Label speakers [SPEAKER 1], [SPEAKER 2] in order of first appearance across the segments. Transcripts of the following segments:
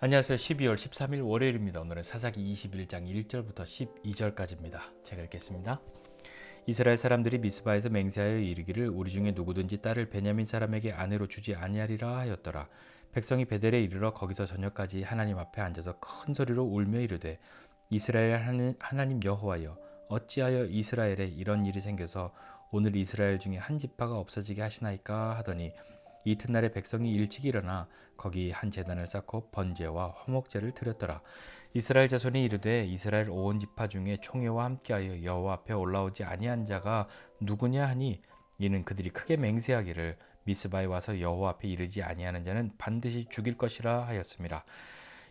[SPEAKER 1] 안녕하세요. 12월 13일 월요일입니다. 오늘은 사사기 21장 1절부터 12절까지입니다. 제가 읽겠습니다. 이스라엘 사람들이 미스바에서 맹세하여 이르기를 우리 중에 누구든지 딸을 베냐민 사람에게 아내로 주지 아니하리라 하였더라. 백성이 베델에 이르러 거기서 저녁까지 하나님 앞에 앉아서 큰 소리로 울며 이르되 이스라엘 하나님 여호와여 어찌하여 이스라엘에 이런 일이 생겨서 오늘 이스라엘 중에 한 지파가 없어지게 하시나이까 하더니 이튿날에 백성이 일찍 일어나 거기 한 제단을 쌓고 번제와 화목제를 드렸더라. 이스라엘 자손이 이르되 이스라엘 온 지파 중에 총회와 함께하여 여호와 앞에 올라오지 아니한 자가 누구냐 하니 이는 그들이 크게 맹세하기를 미스바에 와서 여호와 앞에 이르지 아니하는 자는 반드시 죽일 것이라 하였습니다.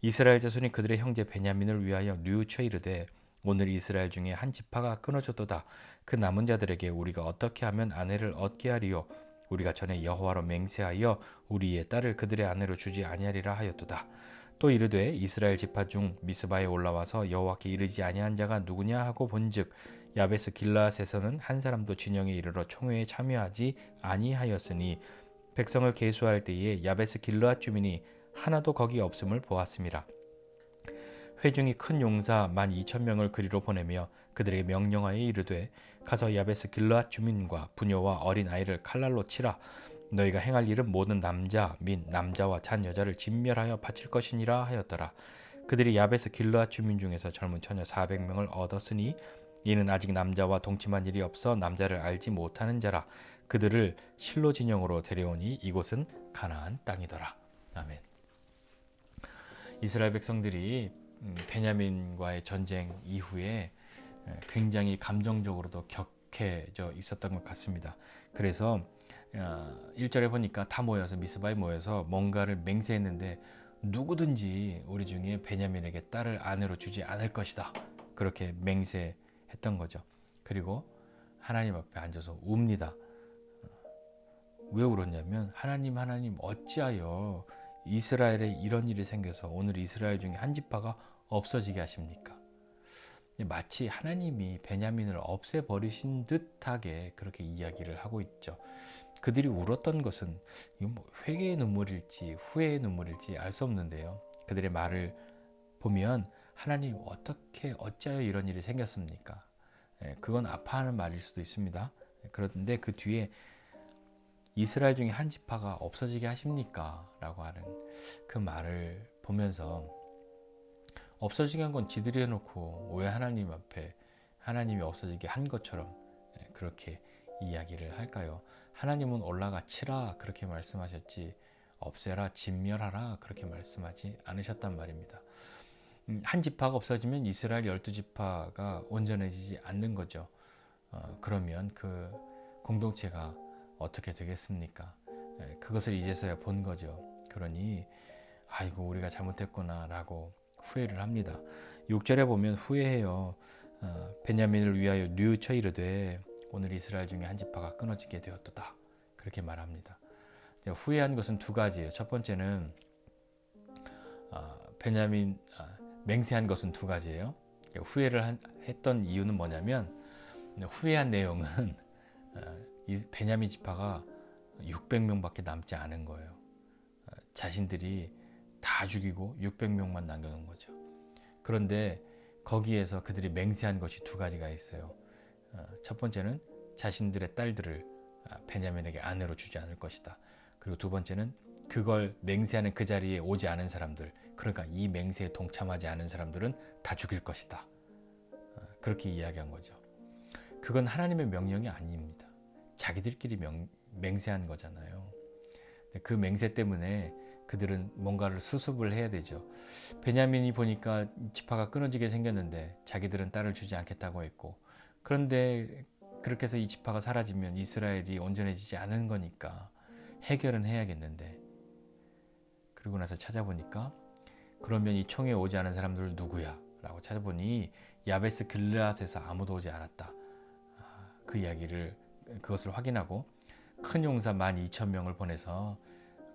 [SPEAKER 1] 이스라엘 자손이 그들의 형제 베냐민을 위하여 뉘우쳐 이르되 오늘 이스라엘 중에 한 지파가 끊어졌도다. 그 남은 자들에게 우리가 어떻게 하면 아내를 얻게 하리요? 우리가 전에 여호와로 맹세하여 우리의 딸을 그들의 아내로 주지 아니하리라 하였도다. 또 이르되 이스라엘 지파 중 미스바에 올라와서 여호와께 이르지 아니한 자가 누구냐 하고 본즉 야베스 길라앗에서는 한 사람도 진영에 이르러 총회에 참여하지 아니하였으니 백성을 계수할 때에 야베스 길라앗 주민이 하나도 거기 없음을 보았습니다. 회중이 큰 용사 12,000명을 그리로 보내며 그들에게 명령하여 이르되 가서 야베스 길르앗 주민과 부녀와 어린 아이를 칼날로 치라. 너희가 행할 일은 모든 남자 및 남자와 잔 여자를 진멸하여 바칠 것이니라 하였더라. 그들이 야베스 길르앗 주민 중에서 젊은 처녀 400명을 얻었으니 이는 아직 남자와 동침한 일이 없어 남자를 알지 못하는 자라. 그들을 실로 진영으로 데려오니 이곳은 가나안 땅이더라. 아멘. 이스라엘 백성들이 베냐민과의 전쟁 이후에 굉장히 감정적으로도 격해져 있었던 것 같습니다. 그래서 1절에 보니까 다 모여서 미스바에 모여서 뭔가를 맹세했는데 누구든지 우리 중에 베냐민에게 딸을 아내로 주지 않을 것이다. 그렇게 맹세했던 거죠. 그리고 하나님 앞에 앉아서 웁니다. 왜 울었냐면 하나님 어찌하여 이스라엘에 이런 일이 생겨서 오늘 이스라엘 중에 한 지파가 없어지게 하십니까? 마치 하나님이 베냐민을 없애버리신 듯하게 그렇게 이야기를 하고 있죠. 그들이 울었던 것은 회개의 눈물일지 후회의 눈물일지 알 수 없는데요. 그들의 말을 보면 하나님 어찌하여 이런 일이 생겼습니까? 그건 아파하는 말일 수도 있습니다. 그런데 그 뒤에 이스라엘 중에 한 지파가 없어지게 하십니까? 라고 하는 그 말을 보면서 없어지게 한 건 지들이 해놓고 왜 하나님 앞에 하나님이 없어지게 한 것처럼 그렇게 이야기를 할까요? 하나님은 올라가 치라 그렇게 말씀하셨지 없애라 진멸하라 그렇게 말씀하지 않으셨단 말입니다. 한 지파가 없어지면 이스라엘 12지파가 온전해지지 않는 거죠. 그러면 그 공동체가 어떻게 되겠습니까? 그것을 이제서야 본 거죠. 그러니 아이고 우리가 잘못했구나 라고 후회를 합니다. 6절에 보면 후회해요. 베냐민을 위하여 뉘우쳐 이르되 오늘 이스라엘 중에 한 지파가 끊어지게 되었도다. 그렇게 말합니다. 후회한 것은 두 가지예요. 첫 번째는 베냐민 맹세한 것은 두 가지예요. 후회를 했던 이유는 뭐냐면 후회한 내용은 이 베냐민 지파가 600명밖에 남지 않은 거예요. 자신들이 다 죽이고 600명만 남겨놓은 거죠. 그런데 거기에서 그들이 맹세한 것이 두 가지가 있어요. 첫 번째는 자신들의 딸들을 베냐민에게 아내로 주지 않을 것이다. 그리고 두 번째는 그걸 맹세하는 그 자리에 오지 않은 사람들, 그러니까 이 맹세에 동참하지 않은 사람들은 다 죽일 것이다. 그렇게 이야기한 거죠. 그건 하나님의 명령이 아닙니다. 자기들끼리 맹세한 거잖아요. 그 맹세 때문에 그들은 뭔가를 수습을 해야 되죠. 베냐민이 보니까 지파가 끊어지게 생겼는데 자기들은 딸을 주지 않겠다고 했고, 그런데 그렇게 해서 이 지파가 사라지면 이스라엘이 온전해지지 않은 거니까 해결은 해야겠는데, 그리고 나서 찾아보니까 그러면 이 총에 오지 않은 사람들은 누구야? 라고 찾아보니 야베스 길르앗에서 아무도 오지 않았다. 그것을 확인하고 큰 용사 12,000명을 보내서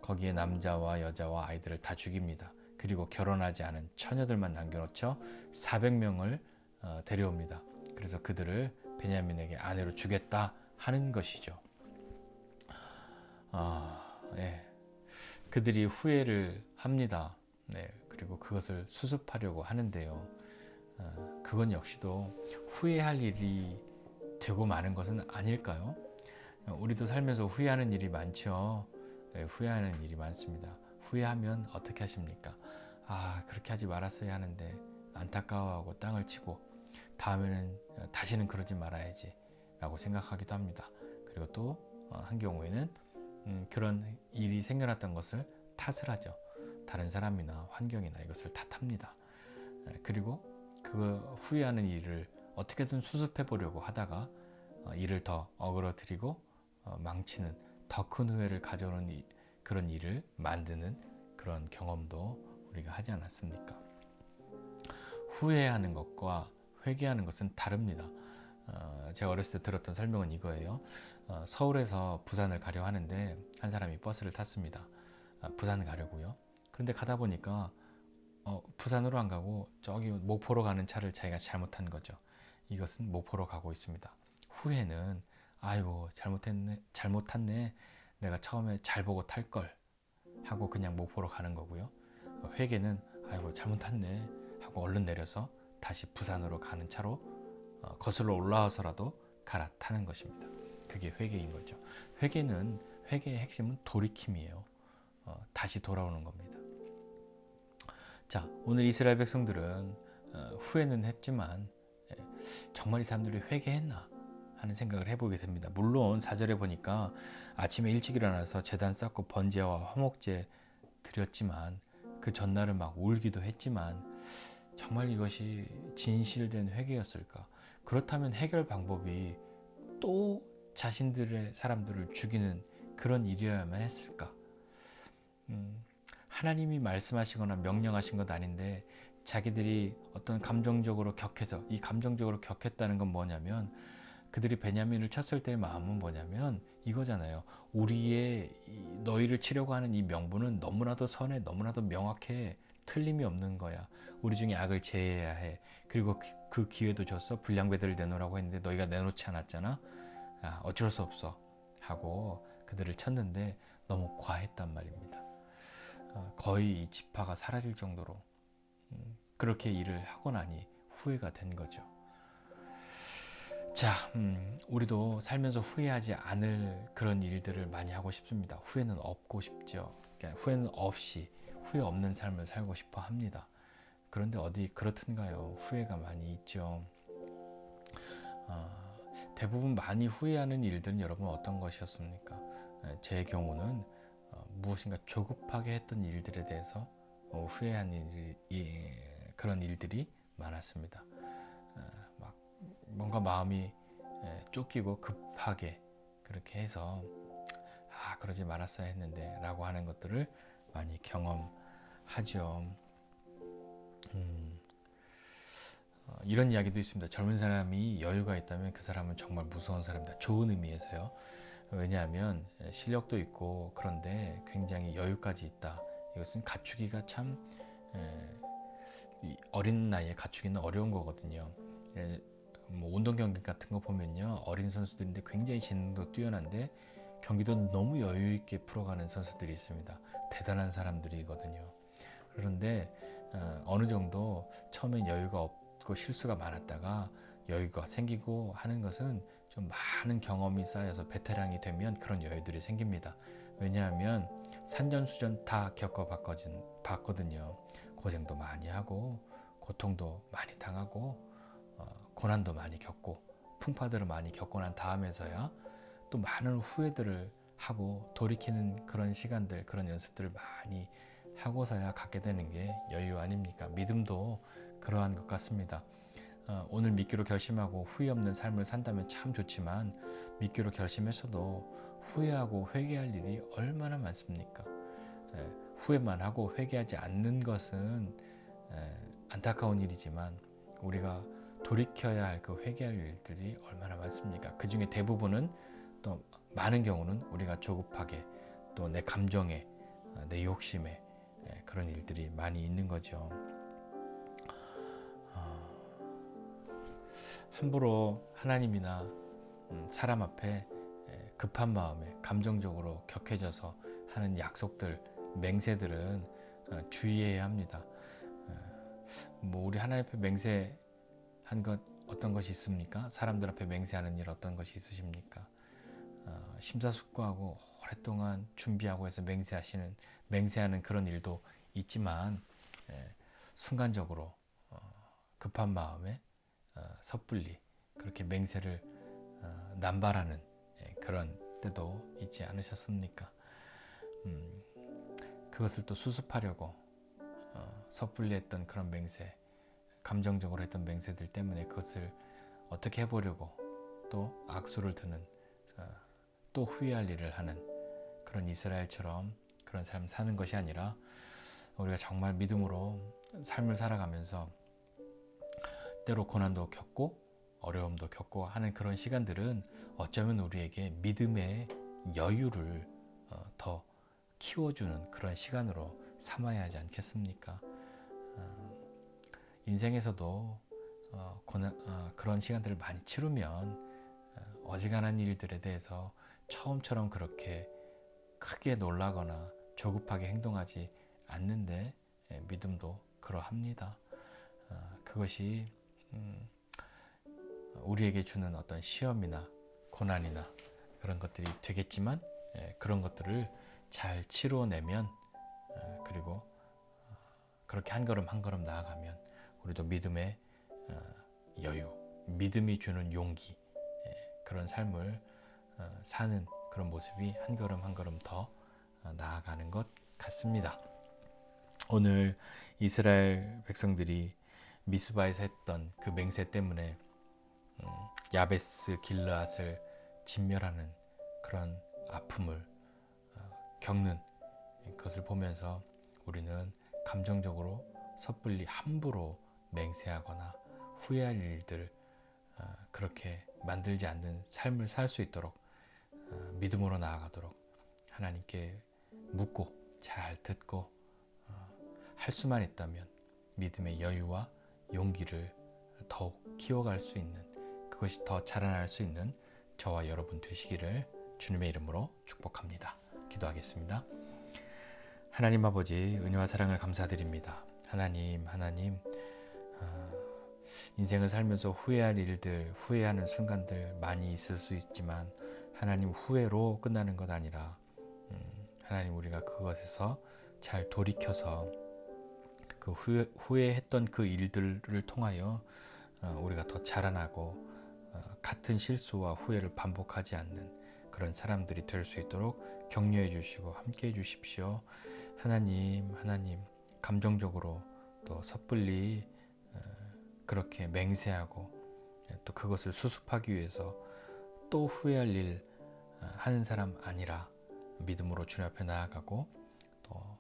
[SPEAKER 1] 거기에 남자와 여자와 아이들을 다 죽입니다. 그리고 결혼하지 않은 처녀들만 남겨놓죠. 400명을 데려옵니다. 그래서 그들을 베냐민에게 아내로 주겠다 하는 것이죠. 예. 그들이 후회를 합니다. 그리고 그것을 수습하려고 하는데요. 그건 역시도 후회할 일이 되고 마는 것은 아닐까요? 우리도 살면서 후회하는 일이 많죠. 후회하는 일이 많습니다. 후회하면 어떻게 하십니까? 그렇게 하지 말았어야 하는데 안타까워하고 땅을 치고 다음에는 다시는 그러지 말아야지 라고 생각하기도 합니다. 그리고 또 한 경우에는 그런 일이 생겨났던 것을 탓을 하죠. 다른 사람이나 환경이나 이것을 탓합니다. 그리고 그 후회하는 일을 어떻게든 수습해 보려고 하다가 일을 더 어그러뜨리고 망치는 더 큰 후회를 가져오는 그런 일을 만드는 그런 경험도 우리가 하지 않았습니까? 후회하는 것과 회개하는 것은 다릅니다. 제가 어렸을 때 들었던 설명은 이거예요. 서울에서 부산을 가려 하는데 한 사람이 버스를 탔습니다. 부산 가려고요. 그런데 가다 보니까 부산으로 안 가고 저기 목포로 가는 차를 자기가 잘못한 거죠. 이것은 목포로 가고 있습니다. 후회는 아이고 잘못 탔네. 내가 처음에 잘 보고 탈 걸 하고 그냥 목포로 가는 거고요. 회개는 아이고 잘못 탔네 하고 얼른 내려서 다시 부산으로 가는 차로 거슬러 올라와서라도 갈아타는 것입니다. 그게 회개인 거죠. 회개의 핵심은 돌이킴이에요. 다시 돌아오는 겁니다. 자, 오늘 이스라엘 백성들은 후회는 했지만 정말 이 사람들이 회개했나 하는 생각을 해보게 됩니다. 물론 4절에 보니까 아침에 일찍 일어나서 제단 쌓고 번제와 화목제 드렸지만 그 전날은 막 울기도 했지만 정말 이것이 진실된 회개였을까? 그렇다면 해결 방법이 또 자신들의 사람들을 죽이는 그런 일이어야만 했을까? 하나님이 말씀하시거나 명령하신 것 아닌데 자기들이 어떤 감정적으로 격해서 이 감정적으로 격했다는 건 뭐냐면 그들이 베냐민을 쳤을 때의 마음은 뭐냐면 이거잖아요. 우리의 너희를 치려고 하는 이 명분은 너무나도 선해, 너무나도 명확해, 틀림이 없는 거야. 우리 중에 악을 제해야 해. 그리고 그 기회도 줬어. 불량배들을 내놓으라고 했는데 너희가 내놓지 않았잖아. 어쩔 수 없어 하고 그들을 쳤는데 너무 과했단 말입니다. 거의 이 지파가 사라질 정도로 그렇게 일을 하고 나니 후회가 된 거죠. 자, 우리도 살면서 후회하지 않을 그런 일들을 많이 하고 싶습니다. 후회는 없고 싶죠. 그러니까 후회는 없이 후회 없는 삶을 살고 싶어 합니다. 그런데 어디 그렇든가요? 후회가 많이 있죠. 대부분 많이 후회하는 일들은 여러분 어떤 것이었습니까? 제 경우는 무엇인가 조급하게 했던 일들에 대해서 후회한 그런 일들이 많았습니다. 막 뭔가 마음이 쫓기고 급하게 그렇게 해서 그러지 말았어야 했는데 라고 하는 것들을 많이 경험하죠. 이런 이야기도 있습니다. 젊은 사람이 여유가 있다면 그 사람은 정말 무서운 사람이다. 좋은 의미에서요. 왜냐하면 실력도 있고 그런데 굉장히 여유까지 있다. 이것은 갖추기가 참 어린 나이에 갖추기는 어려운 거거든요. 뭐 운동 경기 같은 거 보면요, 어린 선수들인데 굉장히 재능도 뛰어난데 경기도 너무 여유 있게 풀어가는 선수들이 있습니다. 대단한 사람들이거든요. 그런데 어느 정도 처음엔 여유가 없고 실수가 많았다가 여유가 생기고 하는 것은 좀 많은 경험이 쌓여서 베테랑이 되면 그런 여유들이 생깁니다. 왜냐하면 산전수전 다 겪어봤거든요. 고생도 많이 하고 고통도 많이 당하고 고난도 많이 겪고 풍파들을 많이 겪고 난 다음에서야 또 많은 후회들을 하고 돌이키는 그런 시간들, 그런 연습들을 많이 하고서야 갖게 되는 게 여유 아닙니까? 믿음도 그러한 것 같습니다. 오늘 믿기로 결심하고 후회 없는 삶을 산다면 참 좋지만 믿기로 결심했어도 후회하고 회개할 일이 얼마나 많습니까? 후회만 하고 회개하지 않는 것은 안타까운 일이지만 우리가 돌이켜야 할 그 회개할 일들이 얼마나 많습니까? 그 중에 대부분은 또 많은 경우는 우리가 조급하게 또 내 감정에 내 욕심에 그런 일들이 많이 있는 거죠. 함부로 하나님이나 사람 앞에 급한 마음에 감정적으로 격해져서 하는 약속들, 맹세들은 주의해야 합니다. 뭐 우리 하나님 앞에 맹세한 것 어떤 것이 있습니까? 사람들 앞에 맹세하는 일 어떤 것이 있으십니까? 심사숙고하고 오랫동안 준비하고 해서 맹세하는 그런 일도 있지만 순간적으로 급한 마음에 섣불리 그렇게 맹세를 남발하는 그런 때도 있지 않으셨습니까? 그것을 또 수습하려고 섣불리 했던 그런 맹세, 감정적으로 했던 맹세들 때문에 그것을 어떻게 해보려고 또 악수를 드는 또 후회할 일을 하는 그런 이스라엘처럼 그런 삶 사는 것이 아니라 우리가 정말 믿음으로 삶을 살아가면서 때로 고난도 겪고 어려움도 겪고 하는 그런 시간들은 어쩌면 우리에게 믿음의 여유를 더 키워주는 그런 시간으로 삼아야 하지 않겠습니까? 인생에서도 그런 시간들을 많이 치르면 어지간한 일들에 대해서 처음처럼 그렇게 크게 놀라거나 조급하게 행동하지 않는데 믿음도 그러합니다. 그것이 우리에게 주는 어떤 시험이나 고난이나 그런 것들이 되겠지만 그런 것들을 잘 치루어내면 그리고 그렇게 한 걸음 한 걸음 나아가면 우리도 믿음의 여유, 믿음이 주는 용기 그런 삶을 사는 그런 모습이 한 걸음 한 걸음 더 나아가는 것 같습니다. 오늘 이스라엘 백성들이 미스바에서 했던 그 맹세 때문에 야베스 길르앗을 진멸하는 그런 아픔을 겪는 것을 보면서 우리는 감정적으로 섣불리 함부로 맹세하거나 후회할 일들 그렇게 만들지 않는 삶을 살 수 있도록 믿음으로 나아가도록 하나님께 묻고 잘 듣고 할 수만 있다면 믿음의 여유와 용기를 더욱 키워갈 수 있는 그것이 더 자라날 수 있는 저와 여러분 되시기를 주님의 이름으로 축복합니다. 기도하겠습니다. 하나님 아버지 은혜와 사랑을 감사드립니다. 하나님 인생을 살면서 후회할 일들 후회하는 순간들 많이 있을 수 있지만 하나님 후회로 끝나는 것 아니라 하나님 우리가 그것에서 잘 돌이켜서 그 후회했던 그 일들을 통하여 우리가 더 자라나고 같은 실수와 후회를 반복하지 않는 그런 사람들이 될 수 있도록 격려해 주시고 함께 해 주십시오. 하나님 감정적으로 또 섣불리 그렇게 맹세하고 또 그것을 수습하기 위해서 또 후회할 일 하는 사람 아니라 믿음으로 주님 앞에 나아가고 또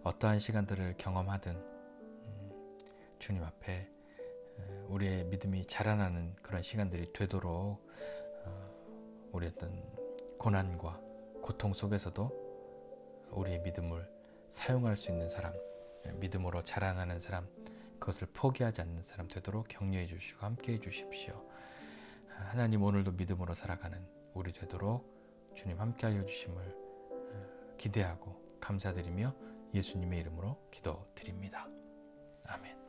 [SPEAKER 1] 어떠한 시간들을 경험하든 주님 앞에 우리의 믿음이 자라나는 그런 시간들이 되도록 우리 어떤 고난과 고통 속에서도 우리의 믿음을 사용할 수 있는 사람, 믿음으로 자라나는 사람, 그것을 포기하지 않는 사람 되도록 격려해 주시고 함께 해 주십시오. 하나님 오늘도 믿음으로 살아가는 우리 되도록 주님 함께하여 주심을 기대하고 감사드리며 예수님의 이름으로 기도드립니다. 아멘.